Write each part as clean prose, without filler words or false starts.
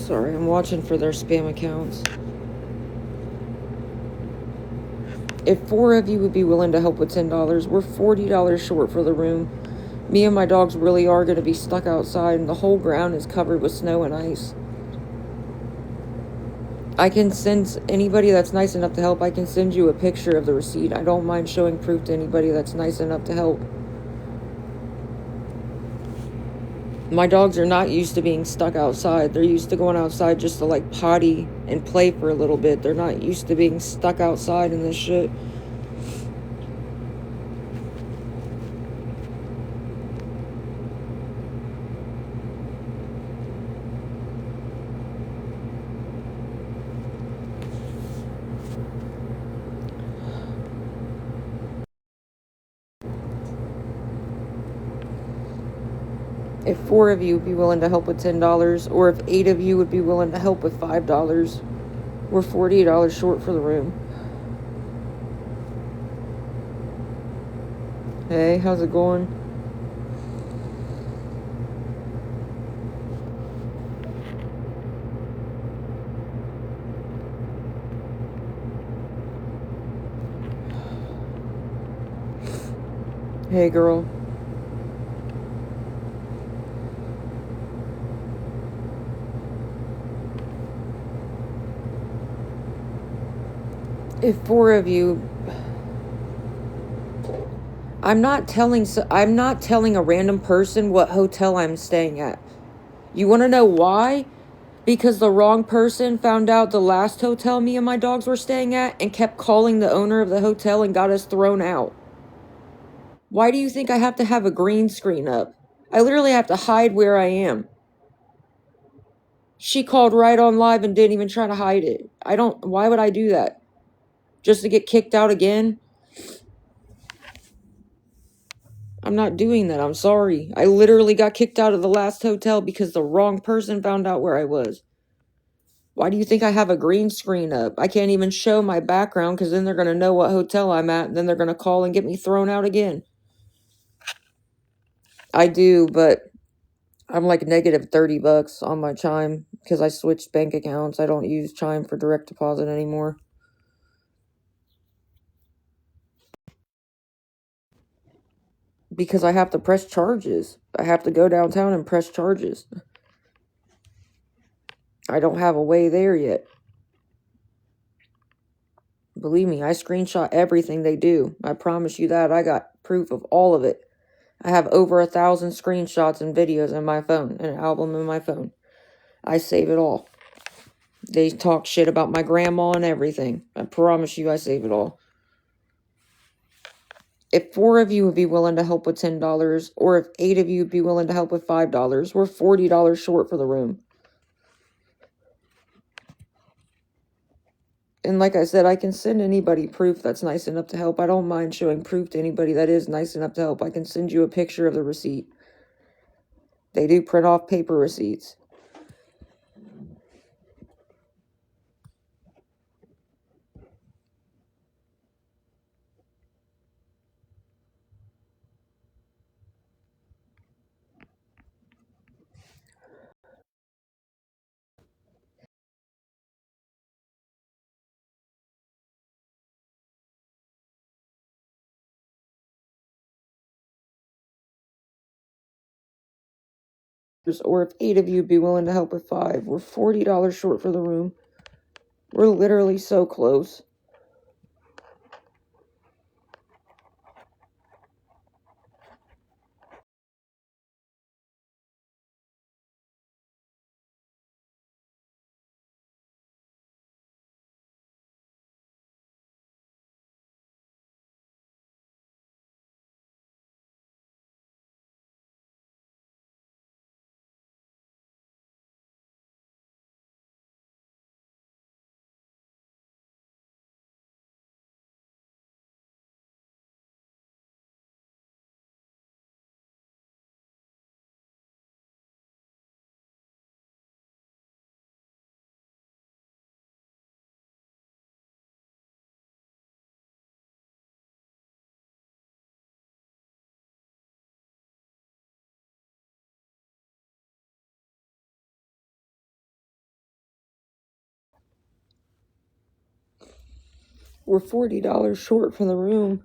Sorry, I'm watching for their spam accounts. If 4 of you would be willing to help with $10, we're $40 short for the room. Me and my dogs really are going to be stuck outside, and the whole ground is covered with snow and ice. I can send anybody that's nice enough to help, I can send you a picture of the receipt. I don't mind showing proof to anybody that's nice enough to help. My dogs are not used to being stuck outside. They're used to going outside just to like potty and play for a little bit. They're not used to being stuck outside in this shit. If 4 of you would be willing to help with $10, or if 8 of you would be willing to help with $5, we're $48 short for the room. Hey, how's it going? Hey, girl. If 4 of you, I'm not telling a random person what hotel I'm staying at. You want to know why? Because the wrong person found out the last hotel me and my dogs were staying at and kept calling the owner of the hotel and got us thrown out. Why do you think I have to have a green screen up? I literally have to hide where I am. She called right on live and didn't even try to hide it. Why would I do that? Just to get kicked out again? I'm not doing that. I'm sorry. I literally got kicked out of the last hotel because the wrong person found out where I was. Why do you think I have a green screen up? I can't even show my background because then they're going to know what hotel I'm at, and then they're going to call and get me thrown out again. I do, but I'm like negative $30 on my Chime because I switched bank accounts. I don't use Chime for direct deposit anymore. Because I have to press charges. I have to go downtown and press charges. I don't have a way there yet. Believe me, I screenshot everything they do. I promise you that. I got proof of all of it. I have over 1,000 screenshots and videos in my phone, and an album in my phone. I save it all. They talk shit about my grandma and everything. I promise you I save it all. If 4 of you would be willing to help with $10, or if 8 of you would be willing to help with $5, we're $40 short for the room. And like I said, I can send anybody proof that's nice enough to help. I don't mind showing proof to anybody that is nice enough to help. I can send you a picture of the receipt. They do print off paper receipts. Or if 8 of you would be willing to help with 5, we're $40 short for the room. We're literally so close. We're $40 short for the room.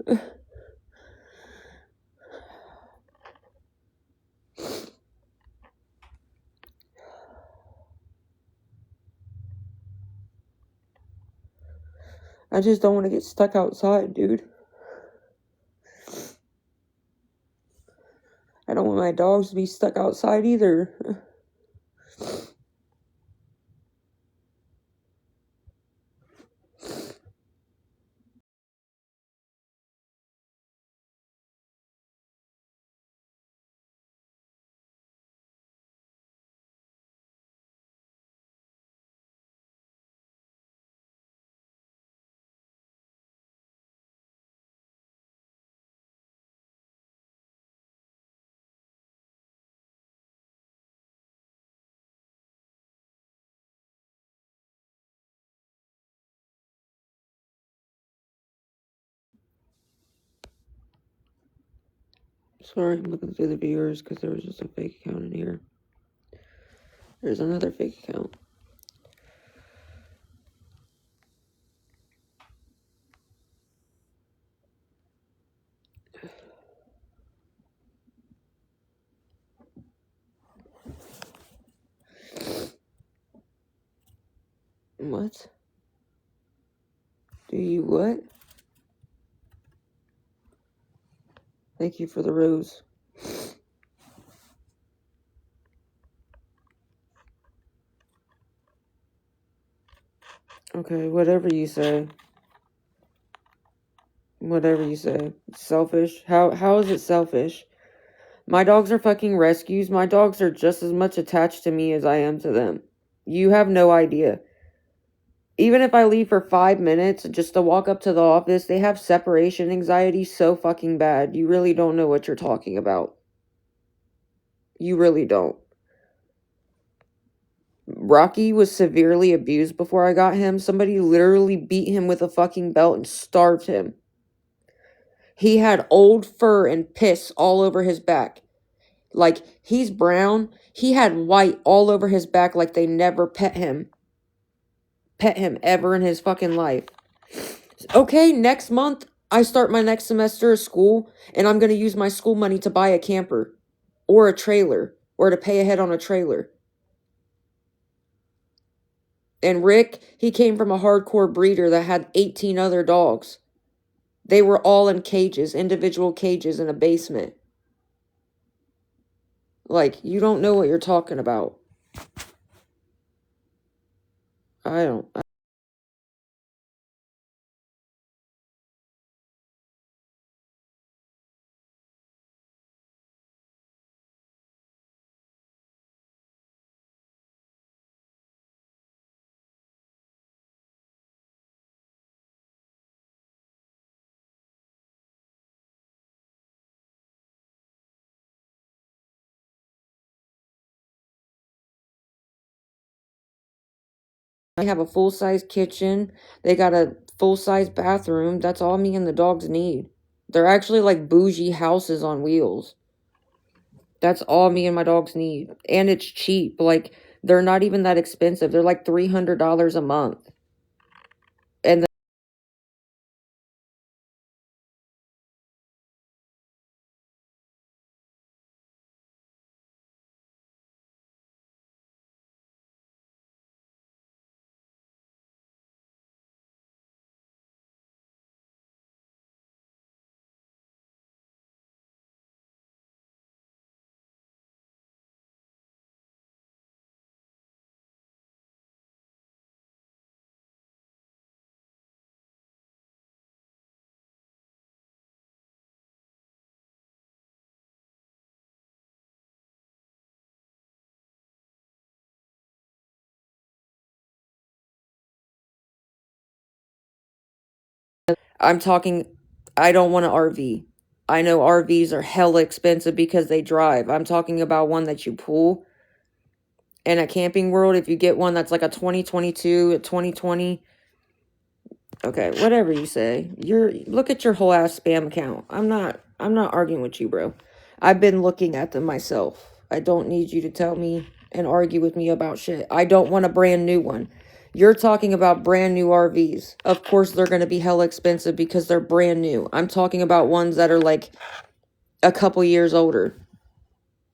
I just don't want to get stuck outside, dude. I don't want my dogs to be stuck outside either. Sorry, I'm looking through the viewers because there was just a fake account in here. There's another fake account. What? Do you what? Thank you for the rose. Okay, whatever you say. Whatever you say. Selfish? How is it selfish? My dogs are fucking rescues. My dogs are just as much attached to me as I am to them. You have no idea. Even if I leave for 5 minutes just to walk up to the office, they have separation anxiety so fucking bad. You really don't know what you're talking about. You really don't. Rocky was severely abused before I got him. Somebody literally beat him with a fucking belt and starved him. He had old fur and piss all over his back. Like, he's brown. He had white all over his back like they never pet him ever in his fucking life. Okay, next month, I start my next semester of school, and I'm going to use my school money to buy a camper. Or a trailer. Or to pay ahead on a trailer. And Rick, he came from a hardcore breeder that had 18 other dogs. They were all in cages, individual cages in a basement. Like, you don't know what you're talking about. I don't. I have a full-size kitchen. They got a full-size bathroom. That's all me and the dogs need. They're actually like bougie houses on wheels. That's all me and my dogs need. And it's cheap. Like, they're not even that expensive. They're like $300 a month. And I'm talking, I don't want an RV. I know RVs are hella expensive because they drive. I'm talking about one that you pull. In a Camping World, if you get one that's like a 2022, a 2020, okay, whatever you say. Look at your whole ass spam account. I'm not arguing with you, bro. I've been looking at them myself. I don't need you to tell me and argue with me about shit. I don't want a brand new one. You're talking about brand new RVs. Of course they're going to be hella expensive because they're brand new. I'm talking about ones that are like a couple years older.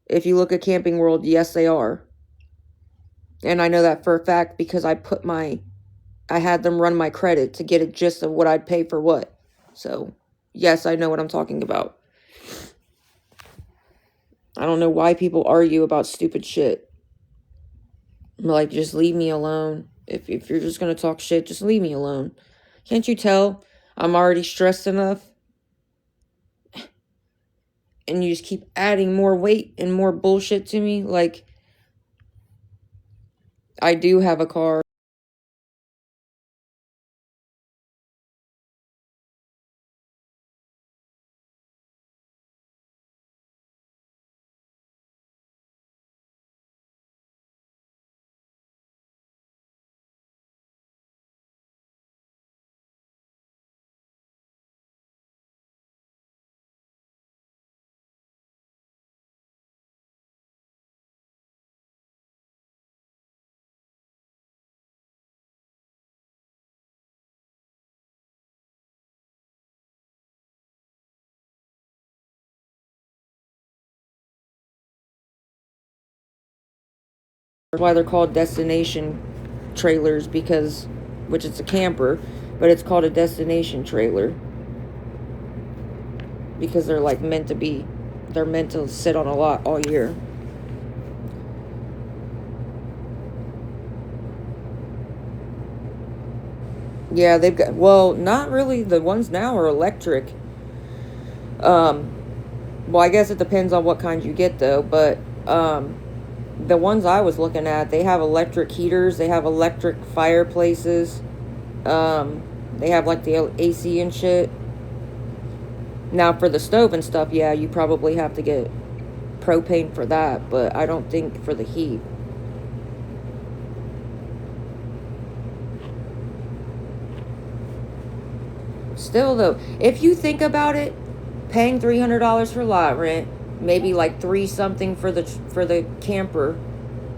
If you look at Camping World, yes, they are. And I know that for a fact because I had them run my credit to get a gist of what I'd pay for what. So, yes, I know what I'm talking about. I don't know why people argue about stupid shit. Like, just leave me alone. If you're just going to talk shit, just leave me alone. Can't you tell I'm already stressed enough? And you just keep adding more weight and more bullshit to me? Like, I do have a car. Why they're called destination trailers, because, which it's a camper, but it's called a destination trailer. Because they're like meant to sit on a lot all year. Yeah, they've got, well, not really. The ones now are electric. Well, I guess it depends on what kind you get though, but the ones I was looking at, they have electric heaters, they have electric fireplaces, they have like the AC and shit. Now for the stove and stuff, yeah, you probably have to get propane for that, but I don't think for the heat. Still though, if you think about it, paying $300 for lot rent, maybe like three something for the camper,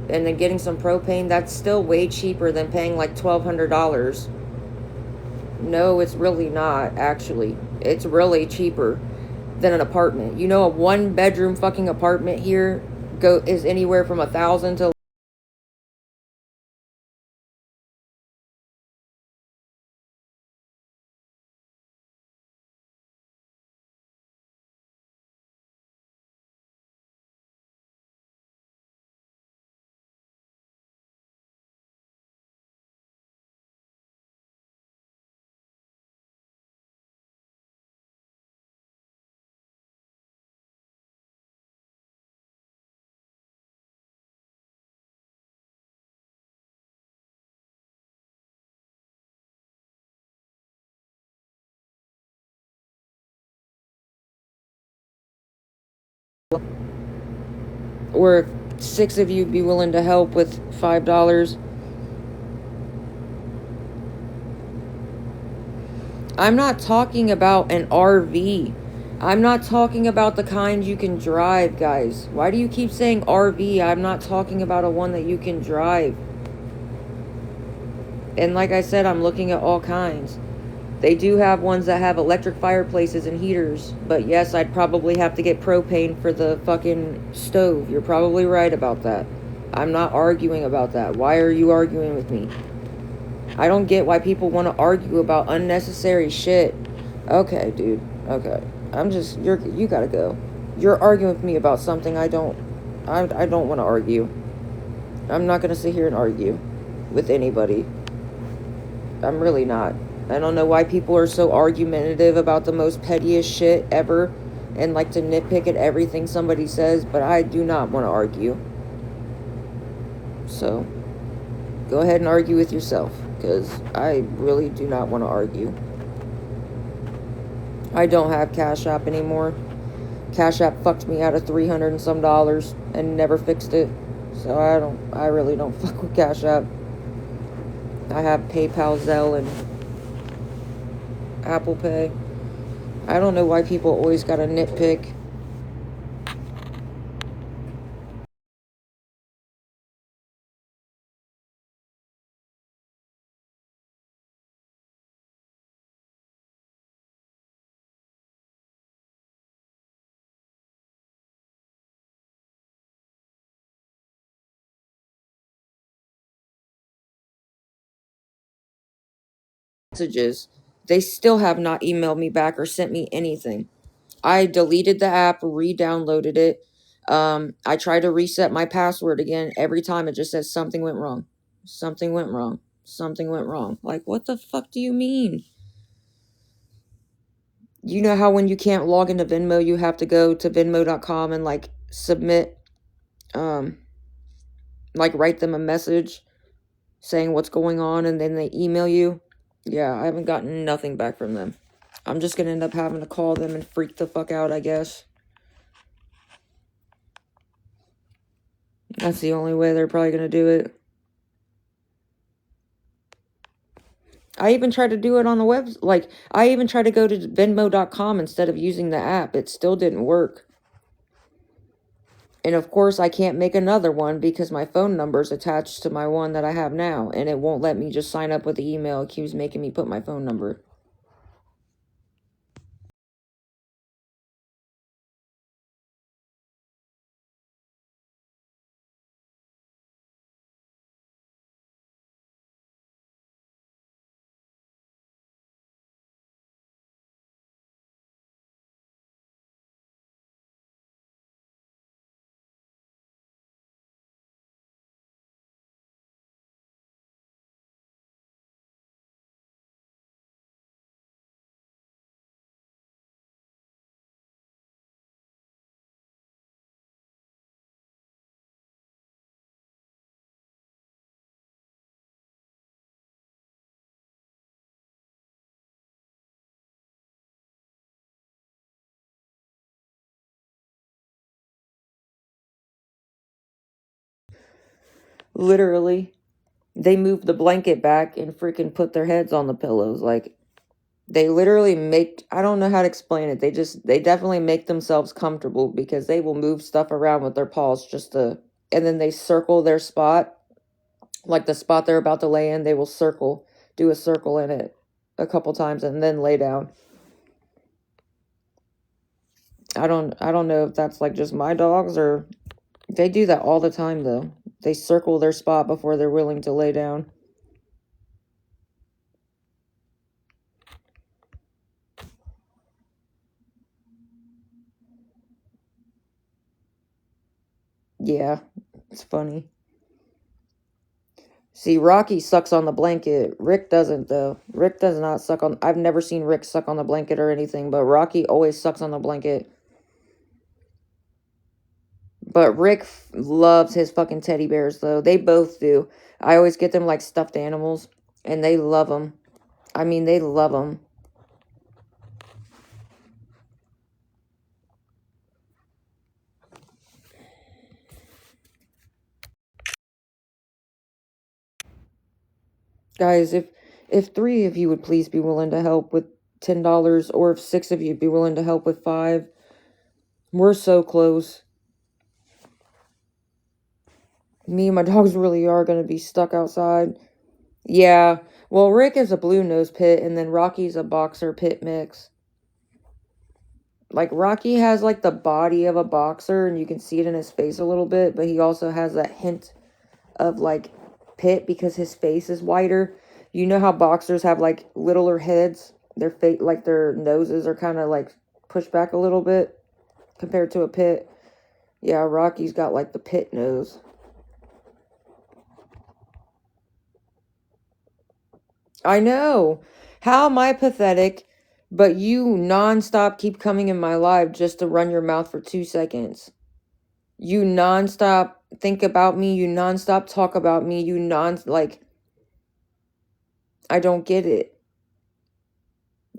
and then getting some propane, that's still way cheaper than paying like $1,200. No, it's really not, actually. It's really cheaper than an apartment. You know, a 1-bedroom fucking apartment here is anywhere from $1,000 to where 6 of you be willing to help with $5. I'm not talking about an RV. I'm not talking about the kind you can drive, guys. Why do you keep saying RV? I'm not talking about a one that you can drive. And like I said, I'm looking at all kinds. They do have ones that have electric fireplaces and heaters. But yes, I'd probably have to get propane for the fucking stove. You're probably right about that. I'm not arguing about that. Why are you arguing with me? I don't get why people want to argue about unnecessary shit. Okay, dude. Okay. You gotta go. You're arguing with me about something I don't want to argue. I'm not gonna sit here and argue with anybody. I'm really not. I don't know why people are so argumentative about the most pettiest shit ever and like to nitpick at everything somebody says, but I do not want to argue. So, go ahead and argue with yourself, because I really do not want to argue. I don't have Cash App anymore. Cash App fucked me out of $300 and some and never fixed it. So I really don't fuck with Cash App. I have PayPal, Zelle, and Apple Pay. I don't know why people always gotta nitpick. messages. They still have not emailed me back or sent me anything. I deleted the app, re-downloaded it. I tried to reset my password again. Every time it just says something went wrong. Something went wrong. Something went wrong. Like, what the fuck do you mean? You know how when you can't log into Venmo, you have to go to venmo.com and like submit, like write them a message saying what's going on and then they email you? Yeah, I haven't gotten nothing back from them. I'm just gonna end up having to call them and freak the fuck out, I guess. That's the only way they're probably gonna do it. I even tried to do it on the web. Like, I even tried to go to Venmo.com instead of using the app. It still didn't work. And of course, I can't make another one because my phone number's attached to my one that I have now. And it won't let me just sign up with the email. It keeps making me put my phone number. Literally. They moved the blanket back and freaking put their heads on the pillows. Like, they literally make, I don't know how to explain it. They definitely make themselves comfortable because they will move stuff around with their paws just to, and then they circle their spot. Like the spot they're about to lay in, they will do a circle in it a couple times and then lay down. I don't know if that's like just my dogs or they do that all the time though. They circle their spot before they're willing to lay down. Yeah, it's funny. See, Rocky sucks on the blanket. Rick doesn't, though. Rick does not suck on... I've never seen Rick suck on the blanket or anything, but Rocky always sucks on the blanket. But Rick loves his fucking teddy bears, though. They both do. I always get them like stuffed animals, and they love them. I mean, they love them. Guys, if 3 of you would please be willing to help with $10, or if 6 of you would be willing to help with 5, we're so close. Me and my dogs really are going to be stuck outside. Yeah, well, Rick is a blue nose pit, and then Rocky's a boxer pit mix. Like, Rocky has, like, the body of a boxer, and you can see it in his face a little bit, but he also has that hint of, like, pit because his face is wider. You know how boxers have, like, littler heads? Their face, like, their noses are kind of, like, pushed back a little bit compared to a pit. Yeah, Rocky's got, like, the pit nose. I know. How am I pathetic, but you nonstop keep coming in my live just to run your mouth for 2 seconds. You nonstop think about me. You nonstop talk about me. Like, I don't get it.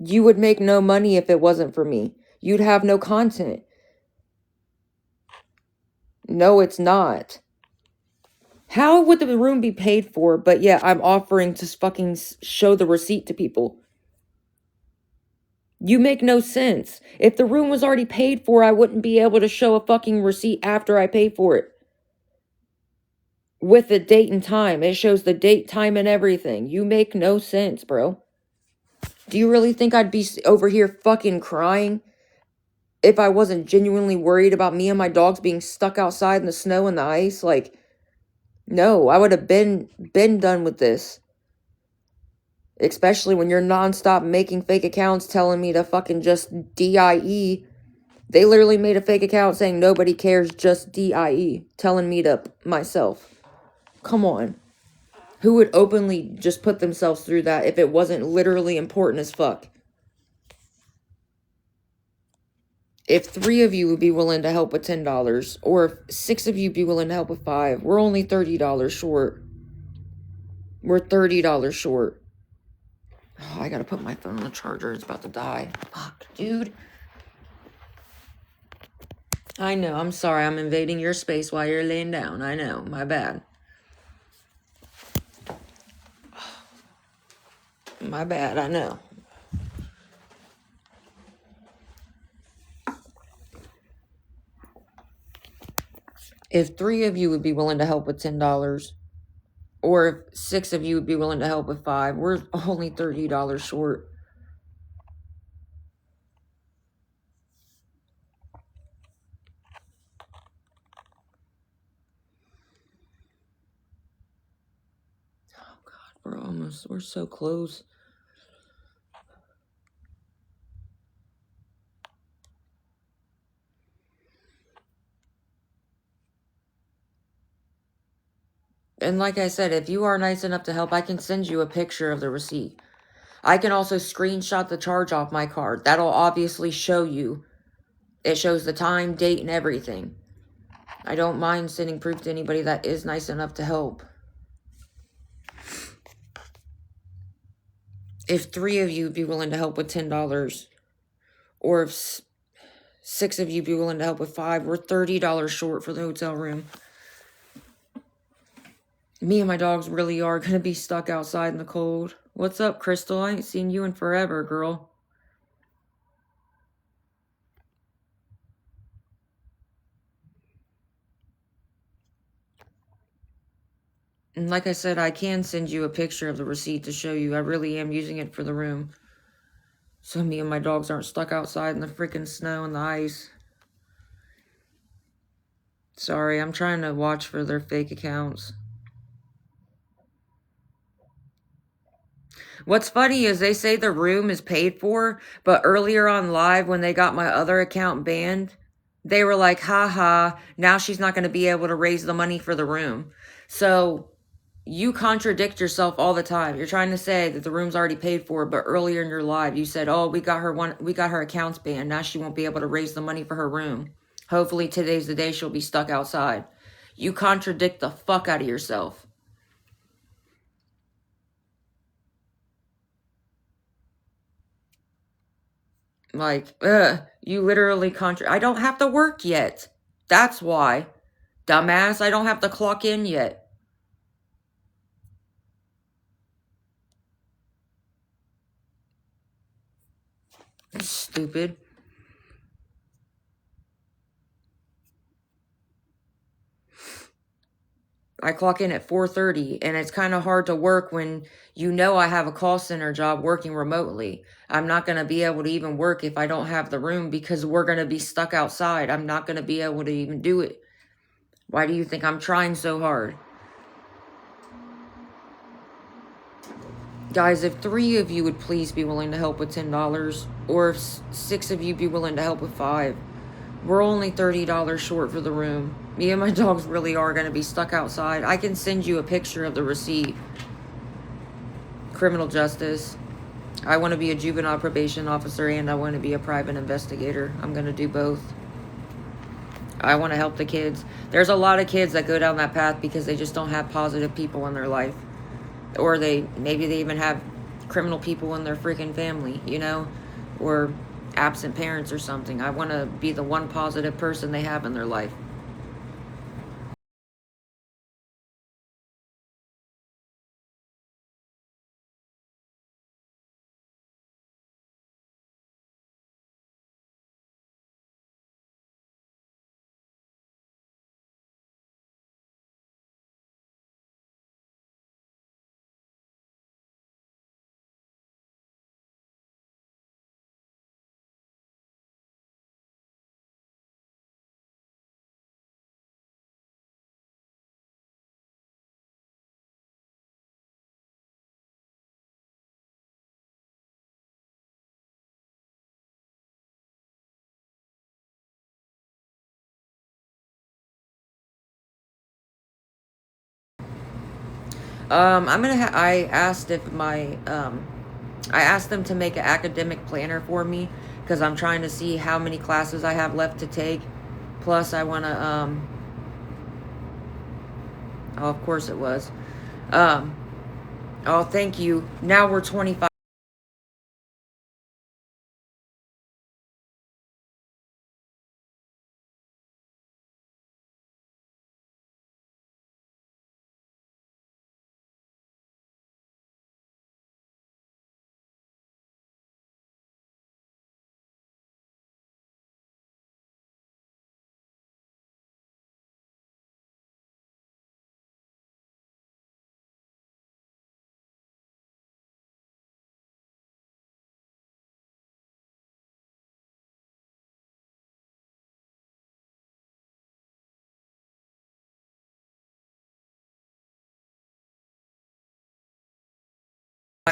You would make no money if it wasn't for me. You'd have no content. No, it's not. How would the room be paid for? But yeah, I'm offering to fucking show the receipt to people. You make no sense. If the room was already paid for, I wouldn't be able to show a fucking receipt after I pay for it. With the date and time. It shows the date, time, and everything. You make no sense, bro. Do you really think I'd be over here fucking crying if I wasn't genuinely worried about me and my dogs being stuck outside in the snow and the ice? Like, no, I would have been done with this. Especially when you're nonstop making fake accounts telling me to fucking just DIE. They literally made a fake account saying nobody cares, just DIE. Telling me to myself. Come on. Who would openly just put themselves through that if it wasn't literally important as fuck? If 3 of you would be willing to help with $10, or if 6 of you be willing to help with 5, we're only $30 short. We're $30 short. Oh, I gotta put my phone on the charger. It's about to die. Fuck, dude. I know. I'm sorry. I'm invading your space while you're laying down. I know. My bad. My bad. I know. If 3 of you would be willing to help with $10, or if 6 of you would be willing to help with 5, we're only $30 short. Oh, God. We're so close. And like I said, if you are nice enough to help, I can send you a picture of the receipt. I can also screenshot the charge off my card. That'll obviously show you. It shows the time, date, and everything. I don't mind sending proof to anybody that is nice enough to help. If 3 of you be willing to help with $10, or if 6 of you be willing to help with 5, we're $30 short for the hotel room. Me and my dogs really are going to be stuck outside in the cold. What's up, Crystal? I ain't seen you in forever, girl. And like I said, I can send you a picture of the receipt to show you. I really am using it for the room. So me and my dogs aren't stuck outside in the freaking snow and the ice. Sorry, I'm trying to watch for their fake accounts. What's funny is they say the room is paid for, but earlier on live when they got my other account banned, they were like, haha, now she's not going to be able to raise the money for the room. So you contradict yourself all the time. You're trying to say that the room's already paid for, but earlier in your live you said, oh, we got her accounts banned. Now she won't be able to raise the money for her room. Hopefully today's the day she'll be stuck outside. You contradict the fuck out of yourself. Like, you literally I don't have to work yet. That's why. Dumbass, I don't have to clock in yet. Stupid. I clock in at 4:30, and it's kind of hard to work when you know I have a call center job working remotely. I'm not going to be able to even work if I don't have the room because we're going to be stuck outside. I'm not going to be able to even do it. Why do you think I'm trying so hard? Guys, if 3 of you would please be willing to help with $10, or if 6 of you be willing to help with 5, we're only $30 short for the room. Me and my dogs really are going to be stuck outside. I can send you a picture of the receipt. Criminal justice. I want to be a juvenile probation officer and I want to be a private investigator. I'm going to do both. I want to help the kids. There's a lot of kids that go down that path because they just don't have positive people in their life. Or maybe they even have criminal people in their freaking family, you know? Or absent parents or something. I want to be the one positive person they have in their life. I asked if I asked them to make an academic planner for me because I'm trying to see how many classes I have left to take. Plus, I want to, oh, of course it was. Um, oh, thank you. Now we're 25.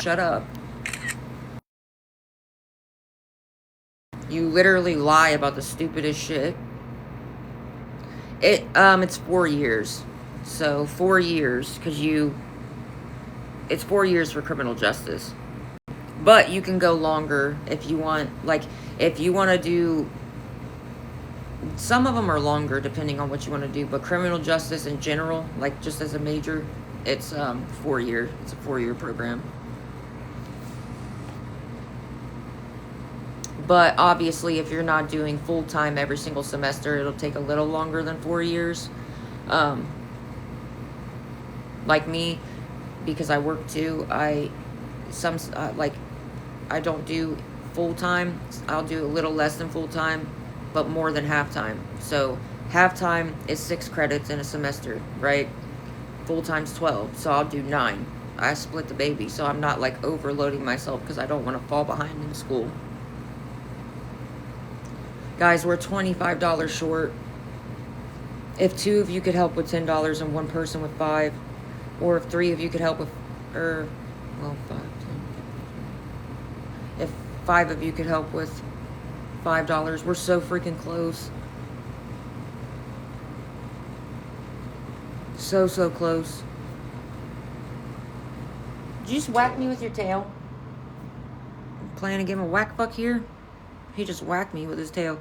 Shut up. You literally lie about the stupidest shit. It's 4 years. So 4 years, because it's 4 years for criminal justice. But you can go longer if you want. Like, if you want to do, some of them are longer depending on what you want to do. But criminal justice in general, like just as a major, it's 4 year. It's a 4 year program. But obviously, if you're not doing full time every single semester, it'll take a little longer than 4 years. Um, like me, because I work too. Like, I don't do full time. I'll do a little less than full time, but more than half time. So half time is 6 credits in a semester, right? Full time's 12, so I'll do 9. I split the baby, so I'm not like overloading myself because I don't want to fall behind in school. Guys, we're $25 short. If 2 of you could help with $10 and 1 person with 5, or if 3 of you could help with, well, 5, 10. If 5 of you could help with $5, we're so freaking close. So close. Did you just whack me with your tail? Playing a game of whack fuck here? He just whacked me with his tail.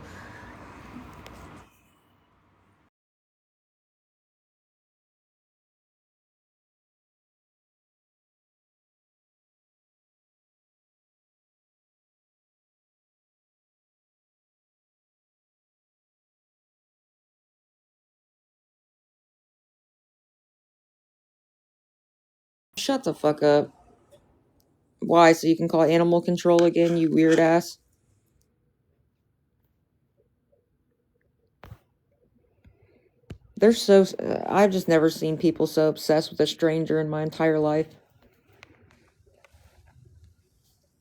Shut the fuck up. Why? So you can call animal control again, you weird ass? They're so. I've just never seen people so obsessed with a stranger in my entire life.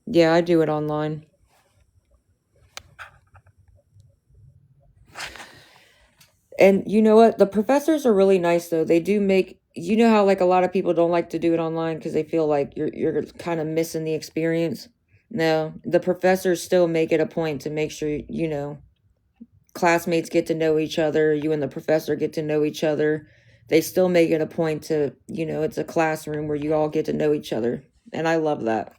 Yeah, I do it online. And you know what? The professors are really nice though. They do make, you know how like a lot of people don't like to do it online because they feel like you're kind of missing the experience. No, the professors still make it a point to make sure, classmates get to know each other, you and the professor get to know each other. They still make it a point to, it's a classroom where you all get to know each other. And I love that.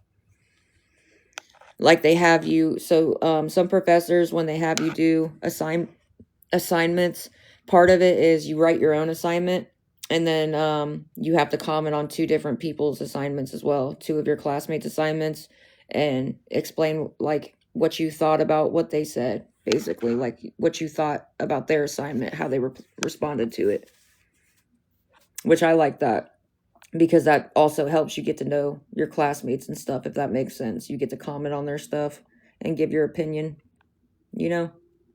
Like they have you, so some professors, when they have you do assignments, part of it is you write your own assignment, and then you have to comment on 2 different people's assignments as well, 2 of your classmates' assignments, and explain like what you thought about what they said, basically like what you thought about their assignment, how they responded to it, which I like that because that also helps you get to know your classmates and stuff, if that makes sense. You get to comment on their stuff and give your opinion, you know?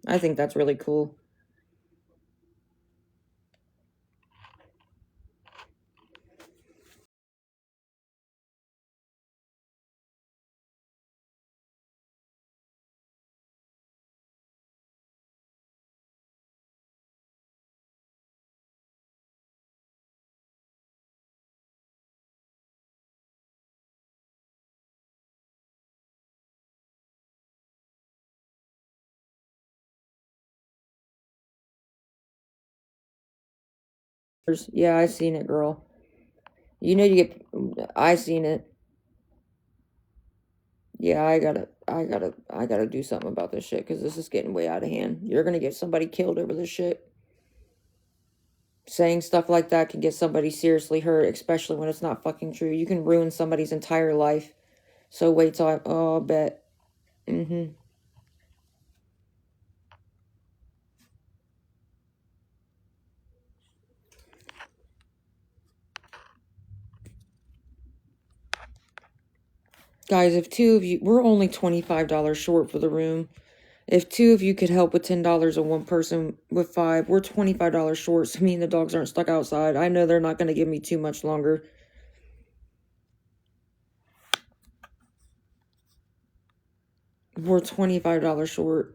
I think that's really cool. Yeah, I seen it, girl. You know you get... I seen it. Yeah, I gotta do something about this shit, because this is getting way out of hand. You're gonna get somebody killed over this shit. Saying stuff like that can get somebody seriously hurt, especially when it's not fucking true. You can ruin somebody's entire life. So wait till I... Oh, I bet. Mm-hmm. Guys, if two of you... We're only $25 short for the room. If two of you could help with $10 and one person with $5, we're $25 short. So me and the dogs aren't stuck outside. I know they're not going to give me too much longer. We're $25 short.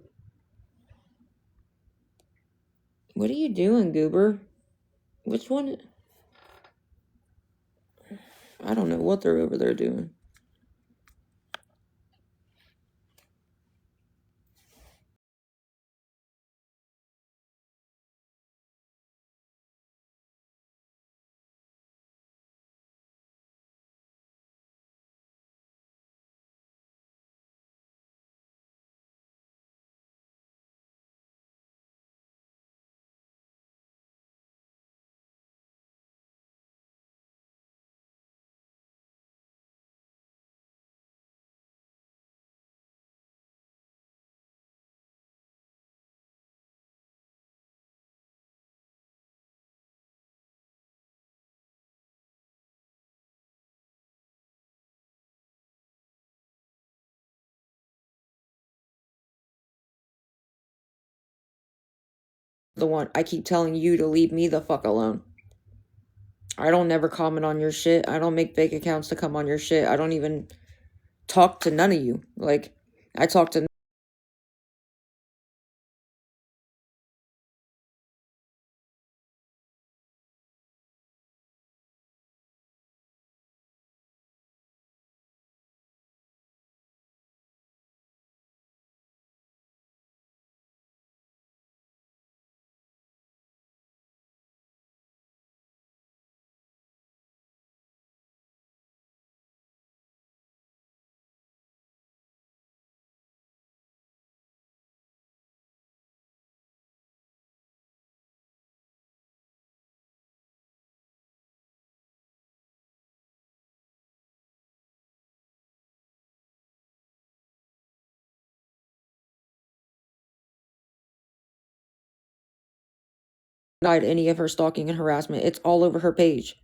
What are you doing, Goober? Which one? I don't know what they're over there doing. The one I keep telling you to leave me the fuck alone. I don't never comment on your shit. I don't make fake accounts to come on your shit. I don't even talk to none of you. Like, I talk to... denied any of her stalking and harassment. It's all over her page.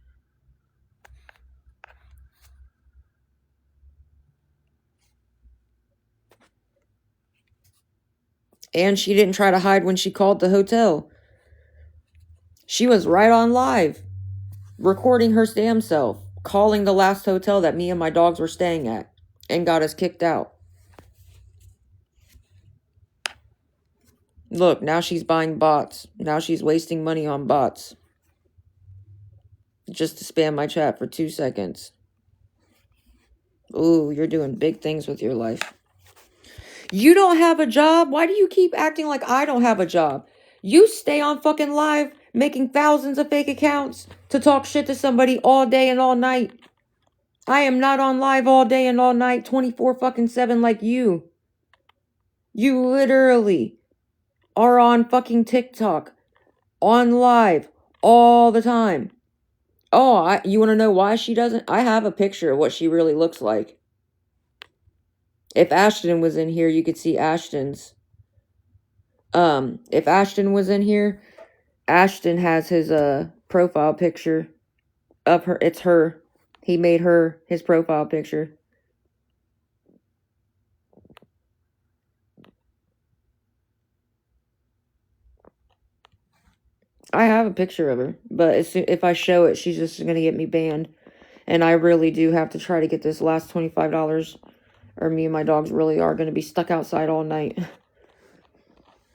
And she didn't try to hide when she called the hotel. She was right on live, recording her damn self, calling the last hotel that me and my dogs were staying at, and got us kicked out. Look, now she's buying bots. Now she's wasting money on bots. Just to spam my chat for 2 seconds. Ooh, you're doing big things with your life. You don't have a job? Why do you keep acting like I don't have a job? You stay on fucking live making thousands of fake accounts to talk shit to somebody all day and all night. I am not on live all day and all night 24/7 like you. You literally are on fucking TikTok, on live, all the time. Oh, you want to know why she doesn't? I have a picture of what she really looks like. If Ashton was in here, you could see Ashton's. If Ashton was in here, Ashton has his profile picture of her. It's her. He made her his profile picture. I have a picture of her, but if I show it, she's just gonna get me banned. And I really do have to try to get this last $25, or me and my dogs really are gonna be stuck outside all night.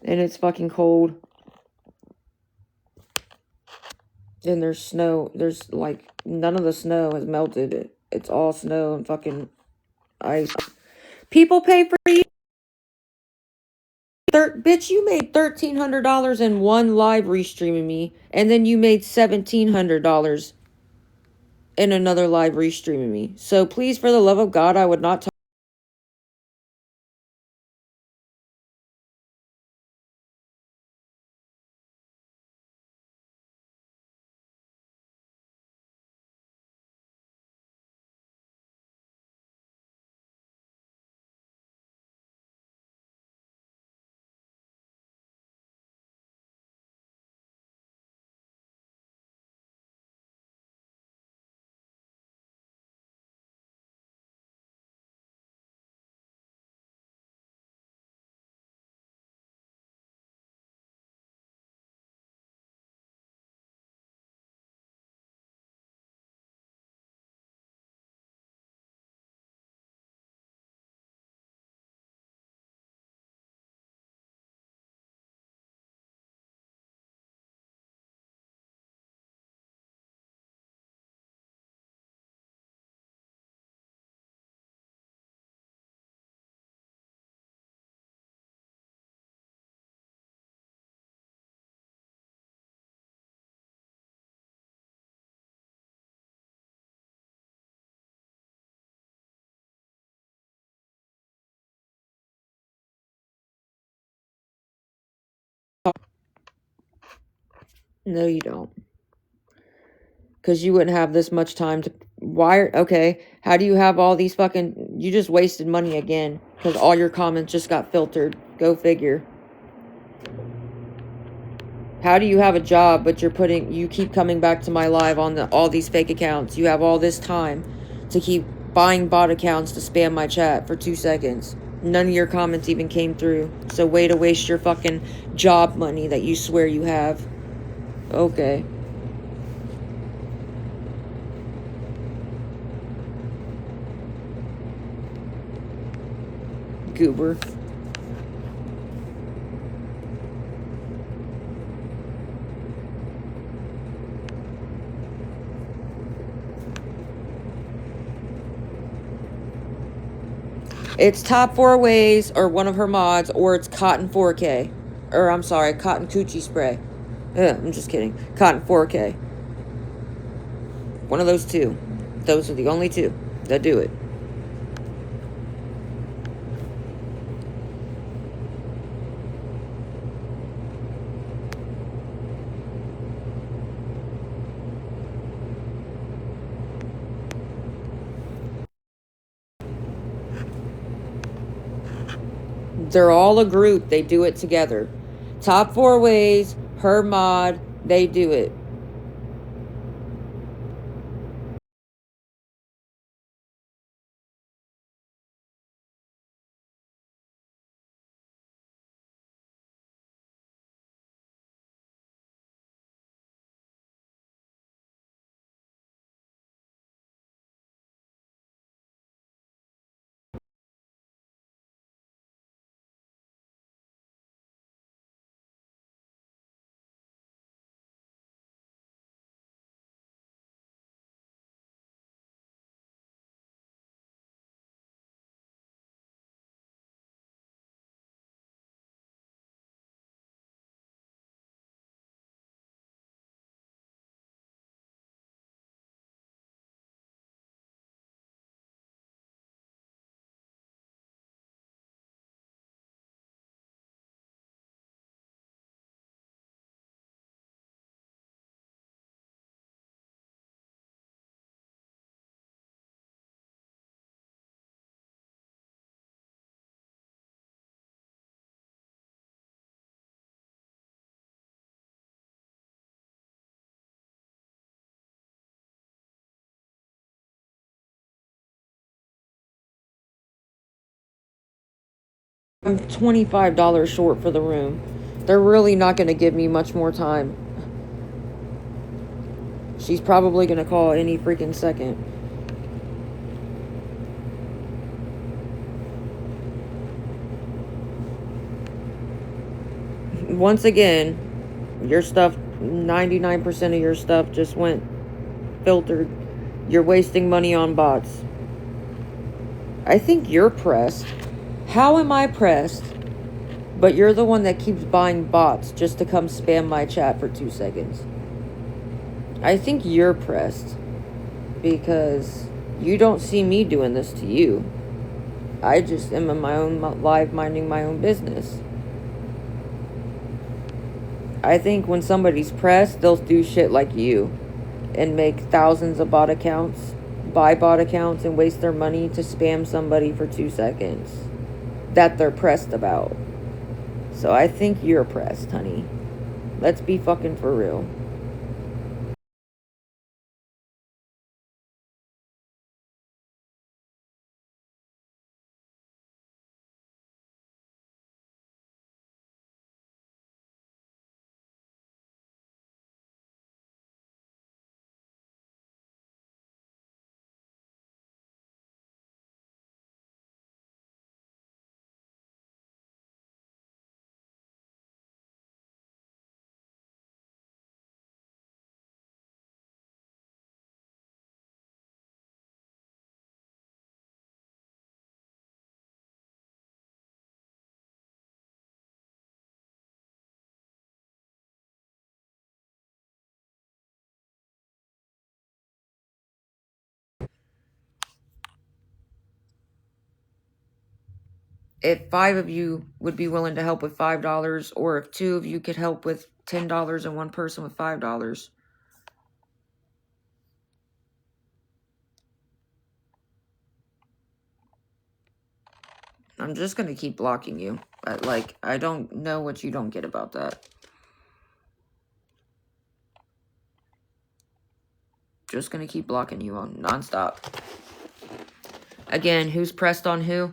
And it's fucking cold. And there's snow. There's like none of the snow has melted. It's all snow and fucking ice. People pay for you. Bitch, you made $1,300 in one live restreaming me, and then you made $1,700 in another live restreaming me. So please, for the love of God, I would not talk. No, you don't. Because you wouldn't have this much time to wire. Okay, how do you have all these fucking? You just wasted money again because all your comments just got filtered. Go figure. How do you have a job but you keep coming back to my live on all these fake accounts? You have all this time to keep buying bot accounts to spam my chat for 2 seconds. None of your comments even came through. So way to waste your fucking job money that you swear you have. Okay. Goober. It's Top 4 Ways or one of her mods, or it's Cotton 4K. Or, I'm sorry, Cotton Coochie Spray. I'm just kidding. Cotton 4K. One of those two. Those are the only two that do it. They're all a group. They do it together. Top 4 Ways, her mod, they do it. I'm $25 short for the room. They're really not going to give me much more time. She's probably going to call any freaking second. Once again, your stuff, 99% of your stuff just went filtered. You're wasting money on bots. I think you're pressed. How am I pressed? But you're the one that keeps buying bots just to come spam my chat for 2 seconds. I think you're pressed. because you don't see me doing this to you. I just am in my own life minding my own business. I think when somebody's pressed, they'll do shit like you and make thousands of bot accounts, buy bot accounts, and waste their money to spam somebody for 2 seconds that they're pressed about. So I think you're pressed, honey. Let's be fucking for real. If 5 of you would be willing to help with $5, or if 2 of you could help with $10 and 1 person with $5. I'm just gonna keep blocking you. I don't know what you don't get about that. Just gonna keep blocking you on nonstop. Again, who's pressed on who?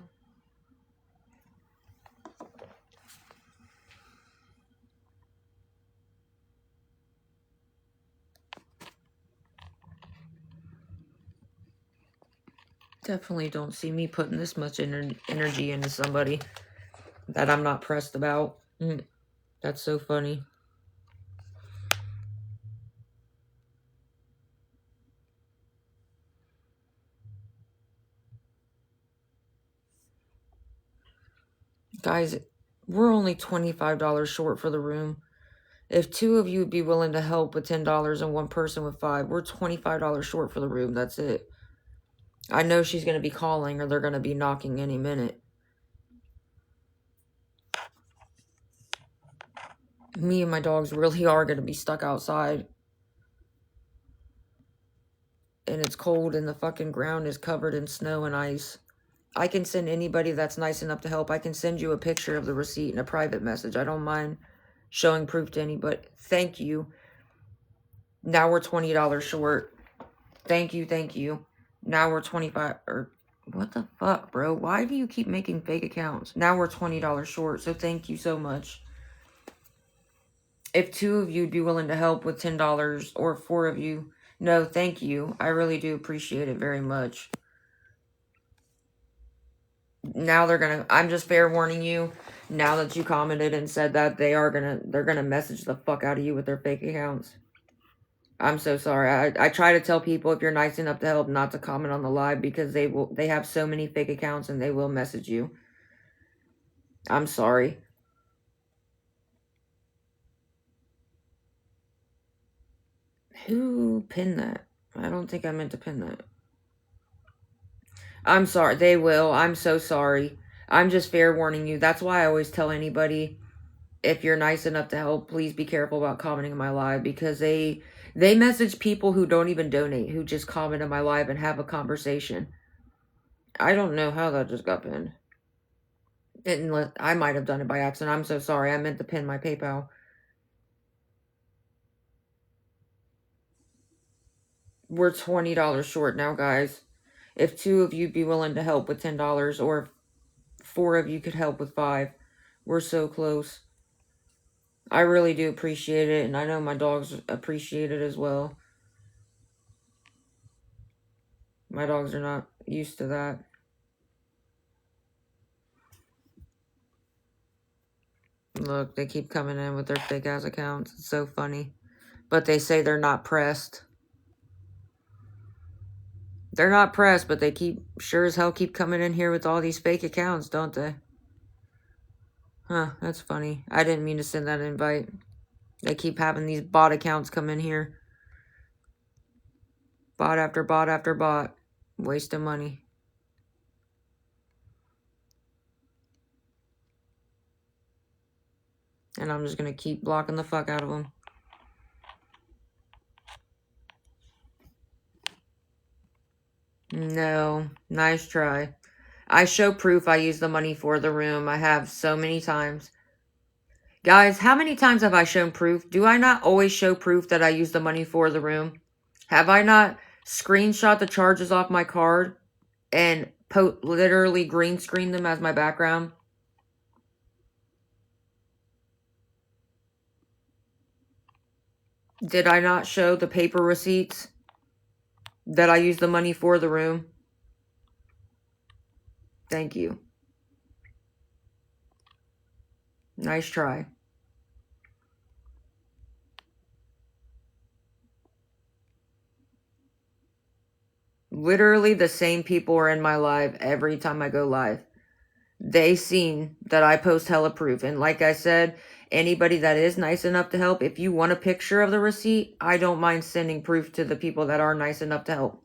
Definitely don't see me putting this much energy into somebody that I'm not pressed about. That's so funny. Guys, we're only $25 short for the room. If 2 of you would be willing to help with $10 and 1 person with 5, we're $25 short for the room. That's it. I know she's going to be calling, or they're going to be knocking any minute. Me and my dogs really are going to be stuck outside. And it's cold and the fucking ground is covered in snow and ice. I can send anybody that's nice enough to help. I can send you a picture of the receipt in a private message. I don't mind showing proof to anybody. Thank you. Now we're $20 short. Thank you, thank you. Now we're 25 or what the fuck, bro? Why do you keep making fake accounts? Now we're $20 short, so thank you so much. If 2 of you would be willing to help with $10, or 4 of you, no, thank you. I really do appreciate it very much. Now I'm just fair warning you, now that you commented and said that, they're gonna message the fuck out of you with their fake accounts. I'm so sorry. I try to tell people, if you're nice enough to help, not to comment on the live, because they have so many fake accounts and they will message you. I'm sorry. Who pinned that? I don't think I meant to pin that. I'm sorry. They will. I'm so sorry. I'm just fair warning you. That's why I always tell anybody, if you're nice enough to help, please be careful about commenting in my live, because they message people who don't even donate, who just comment in my live and have a conversation. I don't know how that just got pinned. I might have done it by accident. I'm so sorry. I meant to pin my PayPal. We're $20 short now, guys. If 2 of you be willing to help with $10, or if 4 of you could help with 5, we're so close. I really do appreciate it, and I know my dogs appreciate it as well. My dogs are not used to that. Look, they keep coming in with their fake ass accounts. It's so funny. But they say they're not pressed. They're not pressed, but they sure as hell keep coming in here with all these fake accounts, don't they? Huh, that's funny. I didn't mean to send that invite. They keep having these bot accounts come in here. Bot after bot after bot. Wasting money. And I'm just going to keep blocking the fuck out of them. No. Nice try. I show proof I use the money for the room. I have so many times. Guys, how many times have I shown proof? Do I not always show proof that I use the money for the room? Have I not screenshot the charges off my card and literally green screen them as my background? Did I not show the paper receipts that I use the money for the room? Thank you. Nice try. Literally the same people are in my live every time I go live. They seen that I post hella proof. And like I said, anybody that is nice enough to help, if you want a picture of the receipt, I don't mind sending proof to the people that are nice enough to help.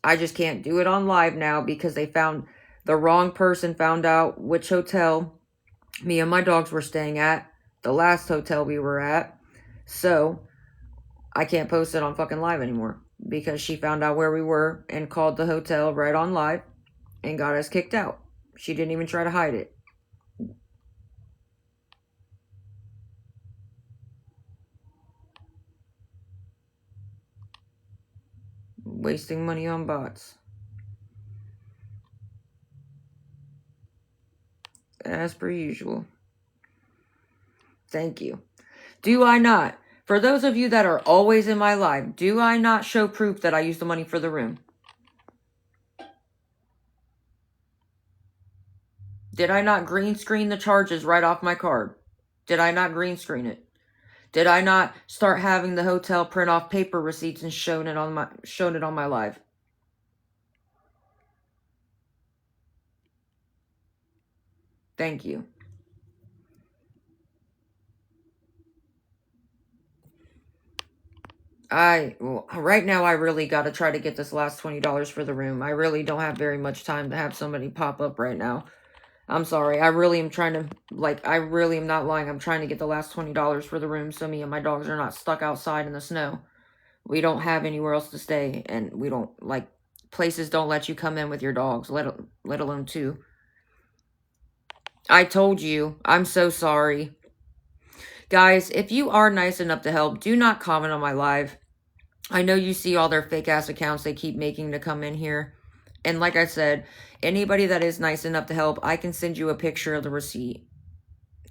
I just can't do it on live now because they found the wrong person found out which hotel me and my dogs were staying at, the last hotel we were at. So I can't post it on fucking live anymore because she found out where we were and called the hotel right on live and got us kicked out. She didn't even try to hide it. Wasting money on bots. As per usual. Thank you. Do I not? For those of you that are always in my live, do I not show proof that I use the money for the room? Did I not green screen the charges right off my card? Did I not green screen it? Did I not start having the hotel print off paper receipts and shown it on my live? Thank you. Right now I really got to try to get this last $20 for the room. I really don't have very much time to have somebody pop up right now. I'm sorry. I really am trying to, I really am not lying. I'm trying to get the last $20 for the room so me and my dogs are not stuck outside in the snow. We don't have anywhere else to stay, and we don't, places don't let you come in with your dogs, let alone two. I told you. I'm so sorry. Guys, if you are nice enough to help, do not comment on my live. I know you see all their fake-ass accounts they keep making to come in here. And like I said, anybody that is nice enough to help, I can send you a picture of the receipt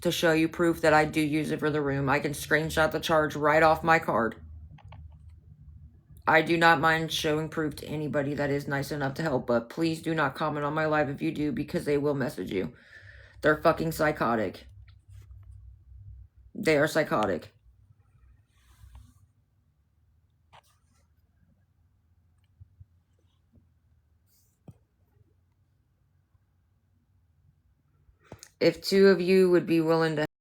to show you proof that I do use it for the room. I can screenshot the charge right off my card. I do not mind showing proof to anybody that is nice enough to help, but please do not comment on my live if you do, because they will message you. They're fucking psychotic. They are psychotic. If two of you would be willing to